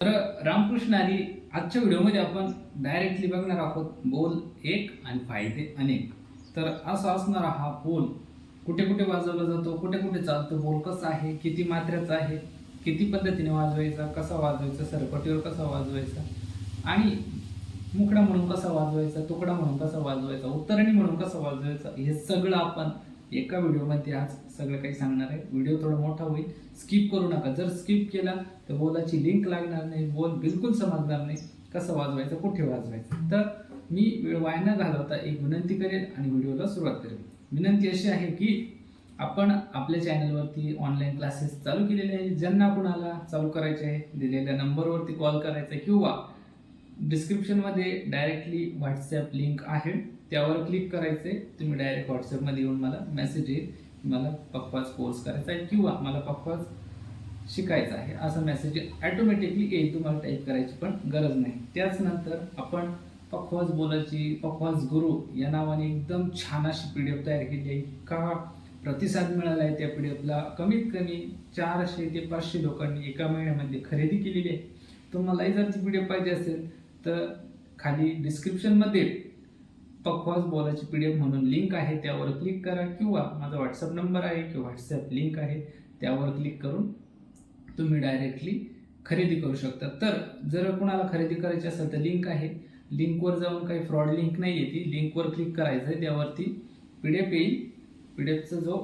तर रामकृष्ण आणि आजच्या व्हिडिओमध्ये आपण डायरेक्टली बघणार आहोत बोल एक आणि फायदे अनेक. तर असा असणारा हा बोल कुठे कुठे वाजवला जातो, कुठे कुठे चालतो, बोल कसा आहे, किती मात्र्याचा आहे, किती पद्धतीने वाजवायचा, कसा वाजवायचा, सरपटीवर कसा वाजवायचा आणि मुकडा म्हणून कसा वाजवायचा, तुकडा म्हणून कसा वाजवायचा, उत्तरणी म्हणून कसा वाजवायचा, हे सगळं आपण एका व्हिडिओमध्ये आज सगळं काही सांगणार आहे. व्हिडिओ थोडा मोठा होईल, स्किप करू नका. जर स्किप केला तर बोलाची लिंक लागणार नाही, बोल बिलकुल समजणार नाही, कसं वाजवायचं, कुठे वाजवायचं. तर मी वेळ वाया न घालवता एक विनंती करेन आणि व्हिडिओला सुरुवात करेन. विनंती अशी आहे की आपण आपल्या चॅनलवरती ऑनलाईन क्लासेस चालू केलेले आहेत. ज्यांना कुणाला चालू करायचे आहे दिलेल्या नंबरवरती कॉल करायचा किंवा डिस्क्रिप्शनमध्ये डायरेक्टली व्हॉट्सॲप लिंक आहे, त्यावर क्लिक करायचे. तुम्ही डायरेक्ट व्हॉट्सॲपमध्ये येऊन मला मेसेज येईल, मला पक्वाज कोर्स करायचा आहे किंवा मला पक्वाज शिकायचा आहे असा मेसेज ॲटोमॅटिकली येईल. तुम्हाला टाईप करायची पण गरज नाही. त्याच नंतर आपण पक्वाज बोलाची पक्वाज गुरु या नावाने एकदम छान अशी PDF तयार केली आहे. का प्रतिसाद मिळाला आहे त्या PDFला. कमीत कमी 400 ते 500 लोकांनी एका महिन्यामध्ये खरेदी केलेली आहे. तुम्हालाही जर ती PDF पाहिजे असेल तर खाली डिस्क्रिप्शनमध्ये पक्वाज बोलाची PDF म्हणून लिंक आहे, त्यावर क्लिक करा किंवा माझा व्हॉट्सअप नंबर आहे किंवा व्हॉट्सअप लिंक आहे, त्यावर क्लिक करून तुम्ही डायरेक्टली खरेदी करू शकता. तर जर कोणाला खरेदी करायची असेल तर लिंक आहे, लिंकवर जाऊन काही फ्रॉड लिंक नाही आहे, ती लिंकवर क्लिक करायचं आहे, त्यावरती PDF येईल. PDFचा जो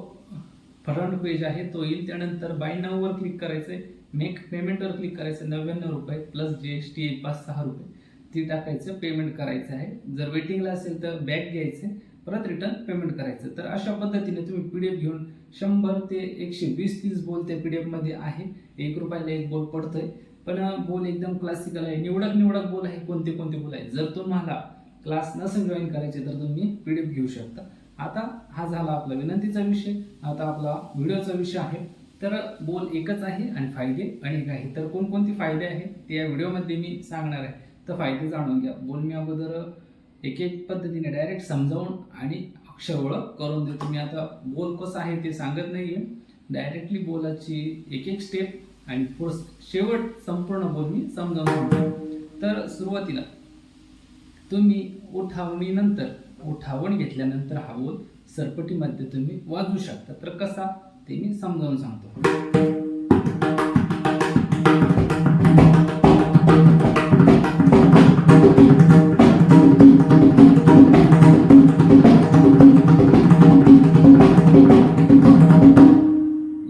फ्रंट पेज आहे तो येईल. त्यानंतर बाय नाववर क्लिक करायचं आहे, मेक पेमेंटवर क्लिक करायचं, 99 रुपये प्लस GST 5-6 रुपये ती टाकायचं, पेमेंट करायचं आहे. जर वेटिंगला असेल तर बॅक घ्यायचे, परत रिटर्न पेमेंट करायचं. तर अशा पद्धतीने तुम्ही PDF घेऊन 100 ते 120-30 बोल त्या PDF मध्ये आहे. 1 रुपयाला एक बोल पडतोय, पण बोल एकदम क्लासिकल आहे, निवडक बोल आहे. कोणते कोणते बोल आहे, जर तुम्हाला क्लास नसेल जॉईन करायचे तर तुम्ही PDF घेऊ शकता. आता हा झाला आपला विनंतीचा विषय. आता आपला व्हिडिओचा विषय आहे. तर बोल एकच आहे आणि फायदे अनेक आहे. तर कोणकोणते फायदे आहेत ते या व्हिडिओमध्ये मी सांगणार आहे. तर फायदे जाणून घ्या. बोल मी अगोदर एक एक पद्धतीने डायरेक्ट समजावून आणि अक्षर ओळख करून देतो. मी आता बोल कसं आहे ते सांगत नाहीये, डायरेक्टली बोलाची एक एक स्टेप आणि शेवट संपूर्ण बोल मी समजावून सांगतो. तर सुरुवातीला तुम्ही उठावण घेतल्यानंतर हा बोल सरपटीमध्ये तुम्ही वाजवू शकता. तर कसा ते मी समजावून सांगतो.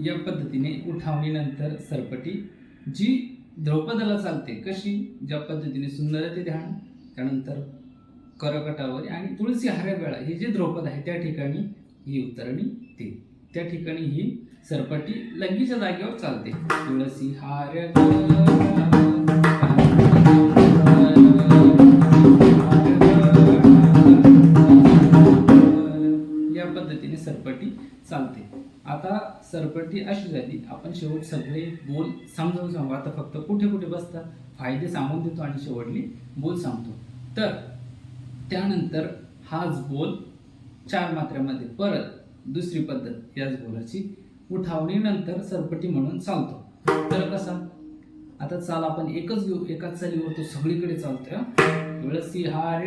या पद्धतीने उठावणीनंतर सरपटी जी द्रौपदाला चालते, कशी ज्या पद्धतीने सुंदरते ध्यान, त्यानंतर करकटावर आणि तुळसी हार गळा, हे जे द्रौपद आहे त्या ठिकाणी ही उत्तरणी ते, त्या ठिकाणी ही सरपटी लगीच्या जागेवर चालते. तुळसी हार या पद्धतीने सरपटी चालते. आता सरपटी अशी झाली. आपण शेवट सगळे बोल समजावून सांगू. आता फक्त कुठे कुठे बसतात फायदे सांगून देतो आणि शेवटली बोल सांगतो. तर त्यानंतर हाच बोल 4 मात्र्यामध्ये परत दुसरी पद्धत याच बोलाची उठावणीनंतर सरपटी म्हणून चालतो. तर कसा, आता चाल आपण एकच घेऊ, एकाच चालीवर तो सगळीकडे चालतोय. तुळसी हार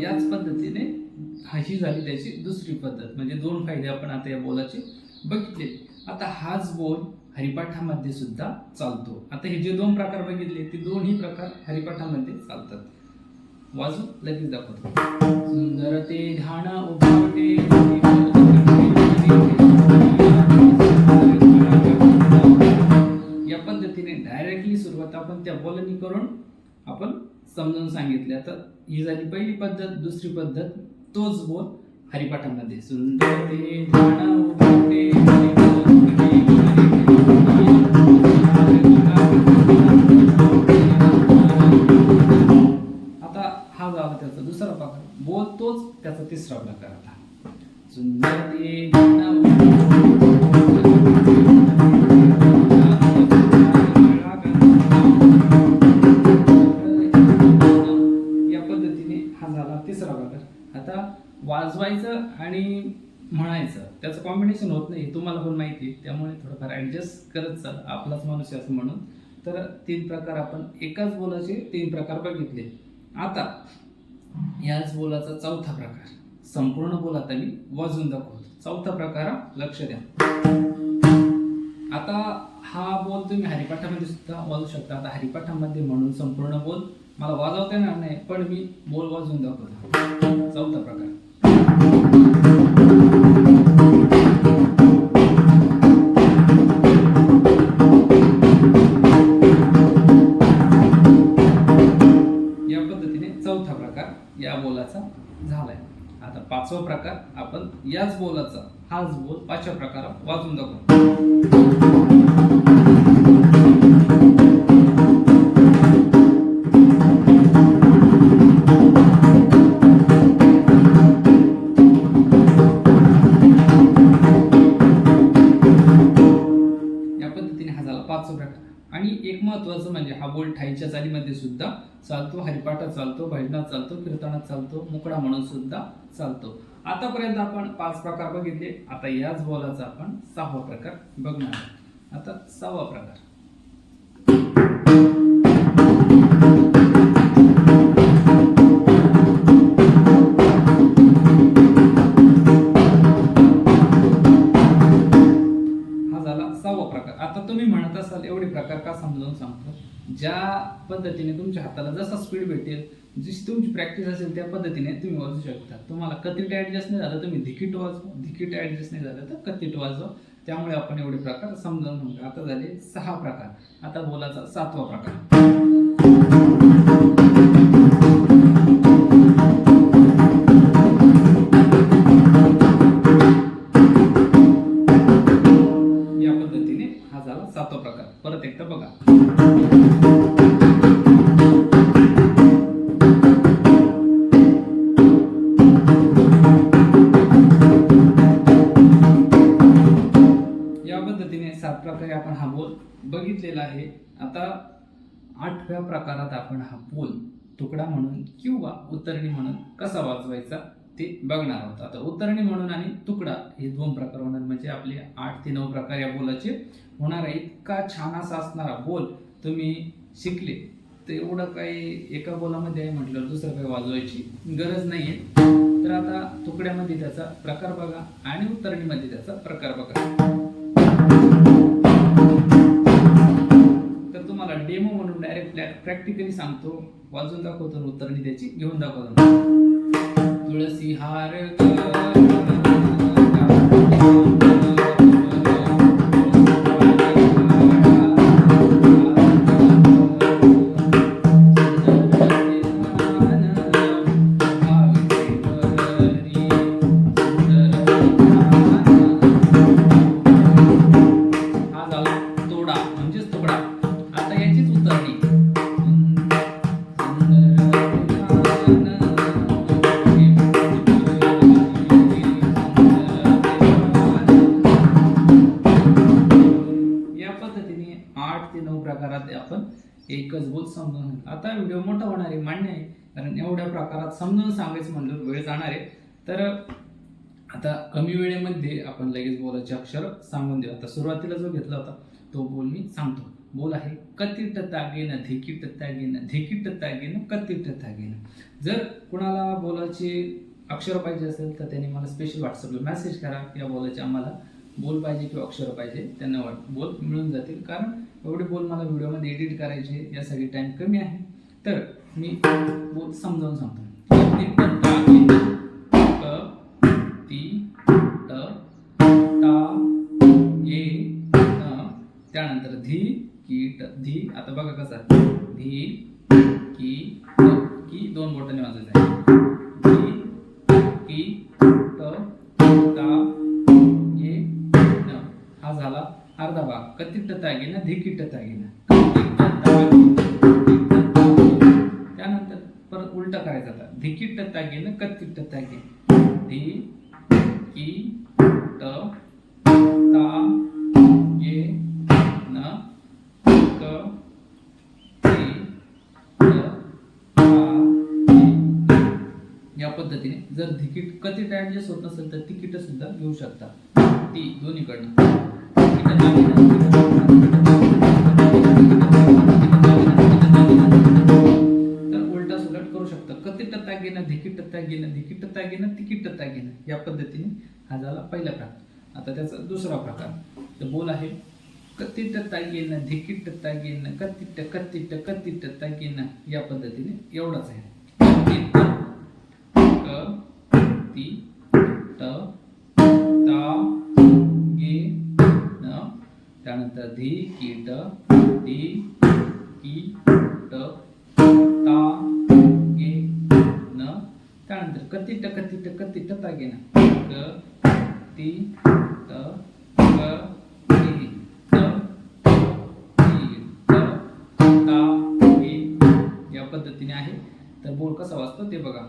याच पद्धतीने ही झाली त्याची दुसरी पद्धत. म्हणजे 2 फायदे आपण आता या बोलाचे बघितले. आता हाच बोल हरिपाठामध्ये सुद्धा चालतो. आता हे जे 2 प्रकार बघितले ते दोन्ही प्रकार हरिपाठामध्ये चालतात. वाजू लगेच दाखवतो. सुंदर ते ध्यान उभावटे या पद्धतीने डायरेक्टली सुरुवात आपण त्या बोलणी करून आपण समजावून सांगितले. आता ही झाली पहिली पद्धत. दुसरी पद्धत तोच बोल हरिपाठामध्ये. सुंदर ते ध्यान उभावटे हा झाला त्याचा दुसरा प्रकार. बोल तोच त्याचा तिसरा प्रकार. आता सुंदर ते या पद्धतीने हा झाला तिसरा प्रकार. आता वाजवायचं आणि म्हणायचं त्याचं कॉम्बिनेशन होत नाही, तुम्हाला पण माहिती आहे. त्यामुळे थोडंफार ॲडजस्ट करत चाल, आपलाच माणूस आहे असं म्हणून. तर 3 प्रकार आपण एकाच बोलाचे 3 प्रकार बघितले. आता याच बोलाचा चौथा प्रकार, संपूर्ण बोल आता मी वाजवून दाखवतो. चौथा प्रकार लक्ष द्या. आता हा बोल तुम्ही हरिपाठामध्ये सुद्धा वाजवू शकता. आता हरिपाठामध्ये म्हणून संपूर्ण बोल मला वाजवता येणार नाही, पण मी बोल वाजवून दाखवतो. चौथा प्रकार. या पद्धतीने चौथा प्रकार या बोलाचा झालाय. आता पाचवा प्रकार आपण याच बोलाचा हाच बोल पाचव्या प्रकारात वाजवून दाखवू. आणि एक महत्त्वाचं म्हणजे हा बोल ठाईच्या चालीमध्ये सुद्धा चालतो, हरिपाठात चालतो, भजनात चालतो, कीर्तनात चालतो, मुकडा म्हणून सुद्धा चालतो. आतापर्यंत आपण 5 प्रकार बघितले. आता याच बोलाचा आपण 6वा प्रकार बघणार आहोत. आता 6वा प्रकार. आता तुम्ही म्हणत असाल एवढे प्रकार का समजावून सांगतो. ज्या पद्धतीने तुमच्या हाताला जसा स्पीड भेटेल, जशी तुमची प्रॅक्टिस असेल त्या पद्धतीने तुम्ही वाजवू शकता. तुम्हाला कतीट ॲडजस्ट नाही झालं तुम्ही धिकीट वाजवा, धिकीट ॲडजस्ट नाही झालं तर कतीट वाजवा. त्यामुळे आपण एवढे प्रकार समजावून सांगतो. आता झाले 6 प्रकार. आता बोलाचा 7वा प्रकार. परत एकदा बघा. या पद्धतीने 7 प्रकारे आपण हा बोल बघितलेला आहे. आता 8व्या प्रकारात आपण हा बोल तुकडा म्हणून किंवा उतरणी म्हणून कसा वाजवायचा ते बघणार आहोत. आता उतरणी म्हणून आणि तुकडा हे 2 प्रकार होणार, म्हणजे आपले 8 ते 9 प्रकार या बोलाचे होणार आहे. इतका छान असा असणारा बोल तुम्ही शिकले तर एवढं काही एका बोलामध्ये आहे म्हटलं दुसरं काही वाजवायची गरज नाहीये. तर आता तुकड्यामध्ये त्याचा प्रकार बघा आणि उतरणीमध्ये त्याचा प्रकार बघा. तर तुम्हाला डेमो म्हणून डायरेक्ट प्रॅक्टिकली सांगतो, वाजवून दाखवतो, उतरणी त्याची घेऊन दाखवतो. तुळसी हार आपण एकच बोल समजून. आता व्हिडिओ मोठा होणार आहे मान्य आहे, कारण एवढ्या प्रकारात समजून सांगायचं म्हणलं वेळ जाणार आहे. तर आता कमी वेळेमध्ये आपण लगेच बोलाचे अक्षर सांगून देऊ. आता सुरुवातीला जो घेतला होता तो बोल मी सांगतो. बोल आहे कतिट तागेन धिकीट तागेन, धिकीट तागेन कतिट तागेन. जर कुणाला बोलाचे अक्षर पाहिजे असेल तर त्यांनी मला स्पेशल व्हॉट्सअपला मेसेज करा. या बोलाचे आम्हाला बोल पाहिजे किंवा अक्षर पाहिजे, त्यांना बोल मिळून जातील. कारण एवढे बोल मला व्हिडिओमध्ये एडिट करायचे, यासाठी टाइम कमी आहे. तर मी बोल समजावून सांगतो. त्यानंतर धी कीट धी. आता बघा कसा धी की की 2 बोटाने वाजवायचं आहे. धी की ट ता ये न. हा झाला अर्धा भाग. कतिट तागेन धिकीट तागेन. त्यानंतर परत उलटा करायचा आता. धिकीट तागेन कतिट तागेन. धी की ट ता ये न क ती त ता. या पद्धतीने जर धिकीट कतीट ऍडजस्ट होत नसेल तर तिकीट सुद्धा घेऊ शकता. ती दोन्हीकडनं तर उलटा सुलट करू शकता. कतीट तागेनं धिकीट तागेनं धिकीट तागेनं तिकीट तागेनं या पद्धतीने हा झाला पहिला प्रकार. आता त्याचा दुसरा प्रकार तर बोल आहे कतीट तागेनं धिकीट तागेनं कतीट कतीट कतीट तागेनं या पद्धतीने एवढाच आहे. ती ट ता गे न त्यानंतर धी की ट धी की ट ता गे न त्यानंतर कतीट कतीट कतीट तागेनं क ती ट क ती ट ती ट ता गे या पद्धतीने आहे. तर बोल कसा वाजतो ते बघा.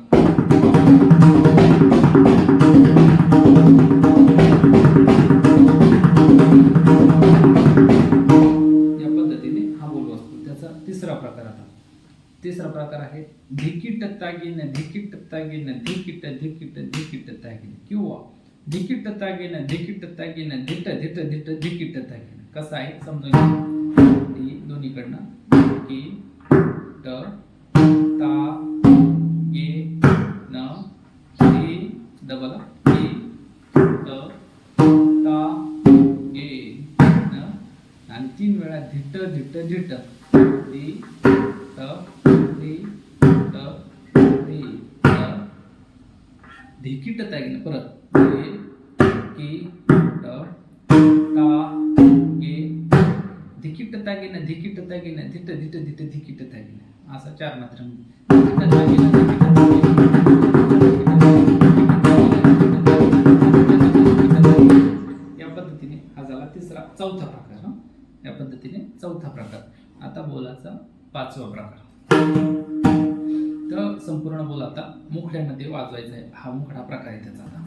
या पद्धतीने हा बोल वाजतो. त्याचा तिसरा प्रकार आता तिसरा प्रकार आहे धिकीट तागेनं धिकीट तागेनं धिकीट धिकीट धिकीट तागेनं किंवा धिकीट तागेनं धिकीट तागेनं धिट धिट धिट धिकीट तागेनं. कसं आहे समजून घ्या. ती दोन्हीकडनं की ट ता गे न धी डबल की ट ता गे न आणि 3 वेळा धिट धिट धिट धी ट धी ट धी ट धिकीट तागेनं परत गे की ट ता गे धिकीट तागेनं धिकीट तागेनं धिट धिट धिट धिकीट तागेनं असा 4 मात्रा. या पद्धतीने हा झाला चौथा प्रकार. या पद्धतीने चौथा प्रकार. आता बोलाचा पाचवा प्रकार. तर संपूर्ण बोल आता मुखड्यामध्ये वाजवायचा आहे. हा मुखडा प्रकार आहे त्याचा. आता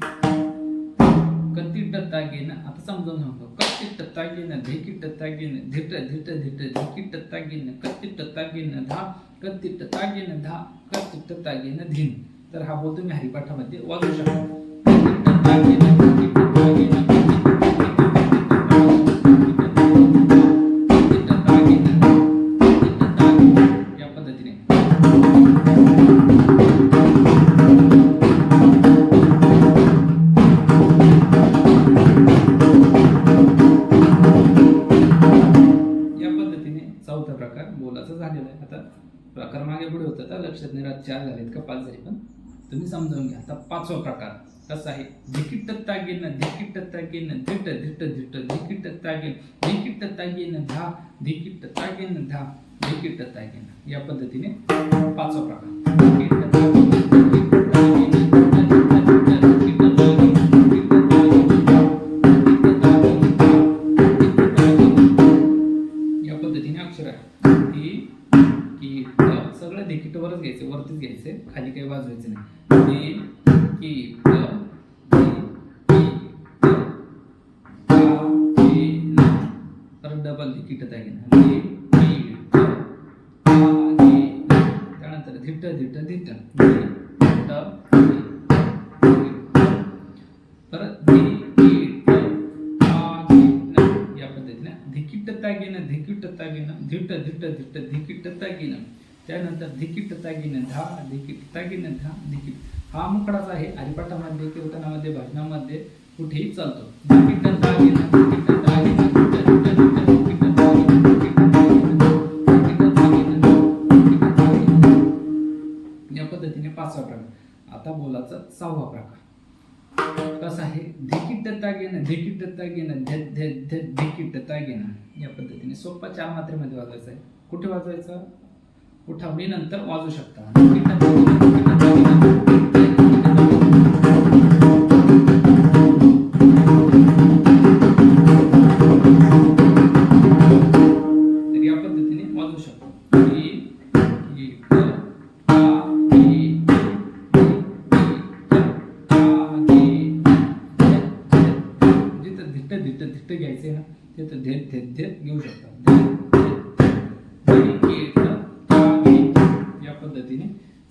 कतीट तागेनं आता समजावून सांगतो. कतीट तागेनं धिकीट तागेनं धिट धिट धिट धिकीट तागेनं कतीट तागेनं धा कतीट तागेनं धा कतीट तागेनं धीन. तर हा बोल तुम्ही हरिपाठामध्ये वाजवू शकता. कतीट तागेनं धिकीट तागेनं या पद्धतीने. चौथा प्रकार बोलाचा झालेला आहे. आता प्रकार मागे पुढे होता तर लक्षात नाही राहत 4 झालेत का 5 झाले पण तुम्ही समजावून घ्या. आता पाचवा प्रकार कसा आहे धिकीट तागेनं धिकीट तागेनं धिट धिट धिट धिकीट तागेनं धिकीट तागेनं धा धिकीट तागेनं धा धिकीट तागेनं या पद्धतीने पाचवा प्रकार. धिकीट तागेनं अक्षर आहे ती की सगळं धिकीट वरच घ्यायचं वरतीच घ्यायचं खाली काही वाजवायचं नाही. ती की परत डबल धिकीट तागेनं त्यानंतर धिट धिट धिट परत या पद्धतीने धिकीट तागेनं धिकीट तागेनं धिट धिट धिट धिकीट तागेनं त्यानंतर धिकीट तागेनं धा धिकीट तागेनं धा धिकीट. हा मुखडाच आहे. हरिपाठामध्ये कीर्तनामध्ये भजनामध्ये कुठेही चालतो. धिकीट तागेनं धिकीट तागेनं धिट धिट धिट धिकीट तागेनं धिकीट तागेनं धिकीट तागेनं या पद्धतीने पाचवा प्रकार. आता बोलाचा सहावा प्रकार कसा आहे धिकीट तागेनं धिकीट तागेनं ध ध ध धिकीट तागेनं या पद्धतीने सोप्पा 4 मात्रेमध्ये वाजवायचा आहे. कुठे वाजवायचं उठावणी नंतर वाजवू शकता. तर या पद्धतीने वाजवू शकतो. जिथं धिट धिट घ्यायचे ना तिथं धेत धेत धेत घेऊ शकता. या पद्धतीने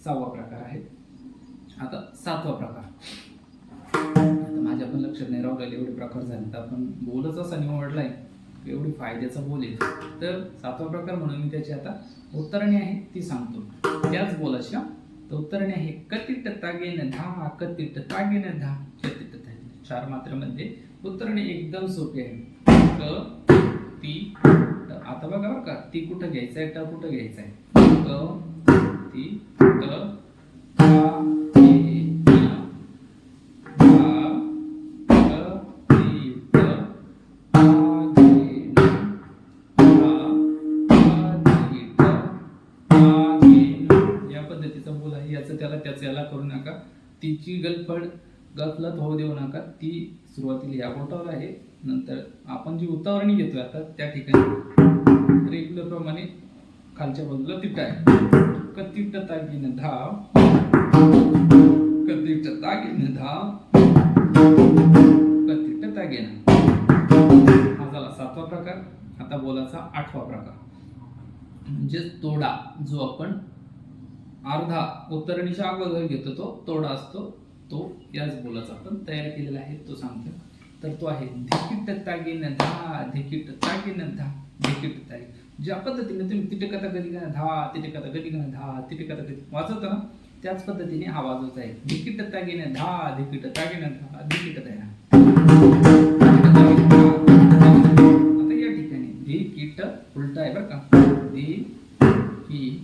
6वा प्रकार आहे. आता 7वा प्रकार लक्षात नाही राहू राहिले एवढे प्रकार झाले, तर आपण बोलच असा निवडलाय एवढी फायद्याचा बोल आहे. तर 7वा प्रकार म्हणून मी त्याची आता उत्तरणी आहे ती सांगतो. त्याच बोलाच्या तर उत्तरणी आहे कतिट तागेन धा, कतिट तागेन धा, कतिट तागेन. 4 मात्रेमध्ये उत्तरणी एकदम सोपी आहे. क ती ट. आता बघा बरं का, ती कुठं घ्यायचं आहे, ट कुठं घ्यायचं आहे. क ती ट ता गे न धा, क ती ट ता गे न धा, क ती ट ता गे न. या पद्धतीचा बोल आहे. याचं त्याला त्याचं याला करू नका. तिची गफलत होऊ देऊ नका. ती सुरुवातीला या बोटावर आहे, नंतर आपण जी उतावरणी घेतोय आता त्या ठिकाणी रेग्युलर प्रमाणे खालच्या बाजूला तिट आहे. कतिट तागीन धा, कतिट तागीन धा, कतिट तागीन. हा झाला 7वा प्रकार. आता बोलाचा 8वा प्रकार म्हणजे तोडा, जो आपण अर्धा उत्तरणीच्या अगोदर घेतो तो तोडा असतो. तो याच बोलाचा आपण तयार केलेला आहे, तो सांगतो. तर तो आहे धिकीट तागीन धा, धिकीट तागीन धा, धिकीट तागीन. ज्या पद्धतीने तुम्ही तिटकता कधी धा, तिटकता कधी धा, तिटकता कधी वाजवता ना, त्याच पद्धतीने हा वाजवायचा आहे. धिकीट तागीन धा, धिकीट तागीन धा, धिकीट तागीन. आता या ठिकाणी धिकीट उलटा आहे बरं का. धिकीट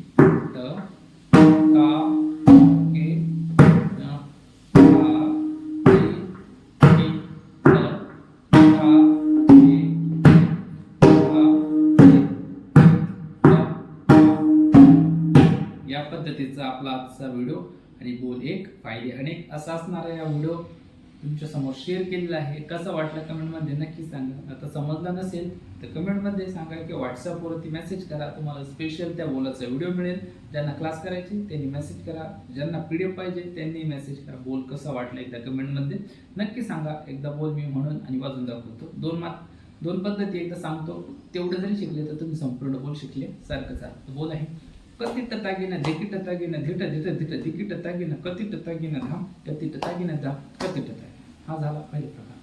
या पद्धतीचा आपला आजचा व्हिडिओ आणि बोल एक फायदे अनेक असा असणारा या व्हिडिओ तुमच्या समोर शेअर केलेला आहे. कसा वाटला कमेंटमध्ये नक्की सांगा. आता समजला नसेल तर कमेंटमध्ये सांगा किंवा व्हॉट्सअपवरती मेसेज करा. तुम्हाला स्पेशल त्या बोलाचा व्हिडिओ मिळेल. ज्यांना क्लास करायचे त्यांनी मेसेज करा, ज्यांना PDF पाहिजे त्यांनी मेसेज करा. बोल कसा वाटला एकदा कमेंटमध्ये नक्की सांगा. एकदा बोल मी म्हणून आणि वाजून दाखवतो. दोन पद्धती एकदा सांगतो. तेवढं जरी शिकले तर तुम्ही संपूर्ण बोल शिकले सारखं बोल आहे. कतिट तागीन धिकीट तागीन धिट धिट धिट धिकीट तागीन कतिट तागीन धा, कतिट तागीन धा, कतिट तागीन. हा झाला पहिला प्रकार.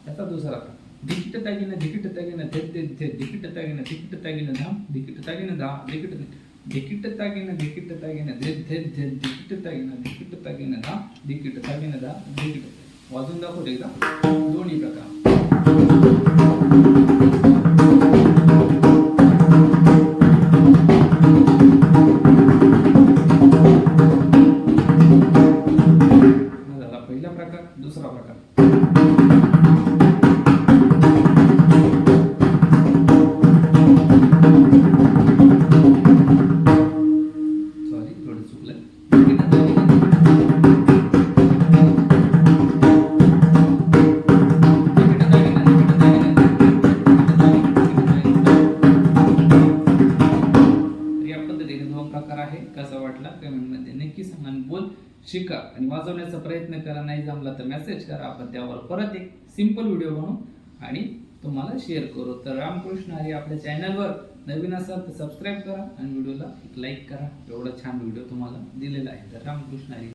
त्याचा दुसरा प्रकार धिकीट तागीन धिकीट तागीन धिट धिट धिकीट तागीन धिकीट तागीन धा, धिकीट तागीन धा, धिकीट धिकीट तागीन धिकीट तागीन धिट धिट धिट धिकीट तागीन धिकीट तागीन धा, धिकीट तागीन धा, धिकीट. वाजून दाखवतो एकदा दोन्ही प्रकार. पहिला प्रकार, दुसरा प्रकार. सॉरी थोडं चुकलं. या पद्धतीने 2 प्रकार आहे. कसा वाटला कमेंटमध्ये नक्की सांगा. बोल शिका आणि वाजवण्याचा प्रयत्न करा. नाही जमला तर मेसेज करा. आपण त्यावर परत एक सिंपल व्हिडिओ बनवू आणि तुम्हाला शेअर करू. तर रामकृष्ण हरी. आपल्या चॅनलवर नवीन असाल तर सबस्क्राईब करा आणि व्हिडिओला एक लाईक करा. एवढा छान व्हिडिओ तुम्हाला दिलेला आहे. तर रामकृष्ण हरी.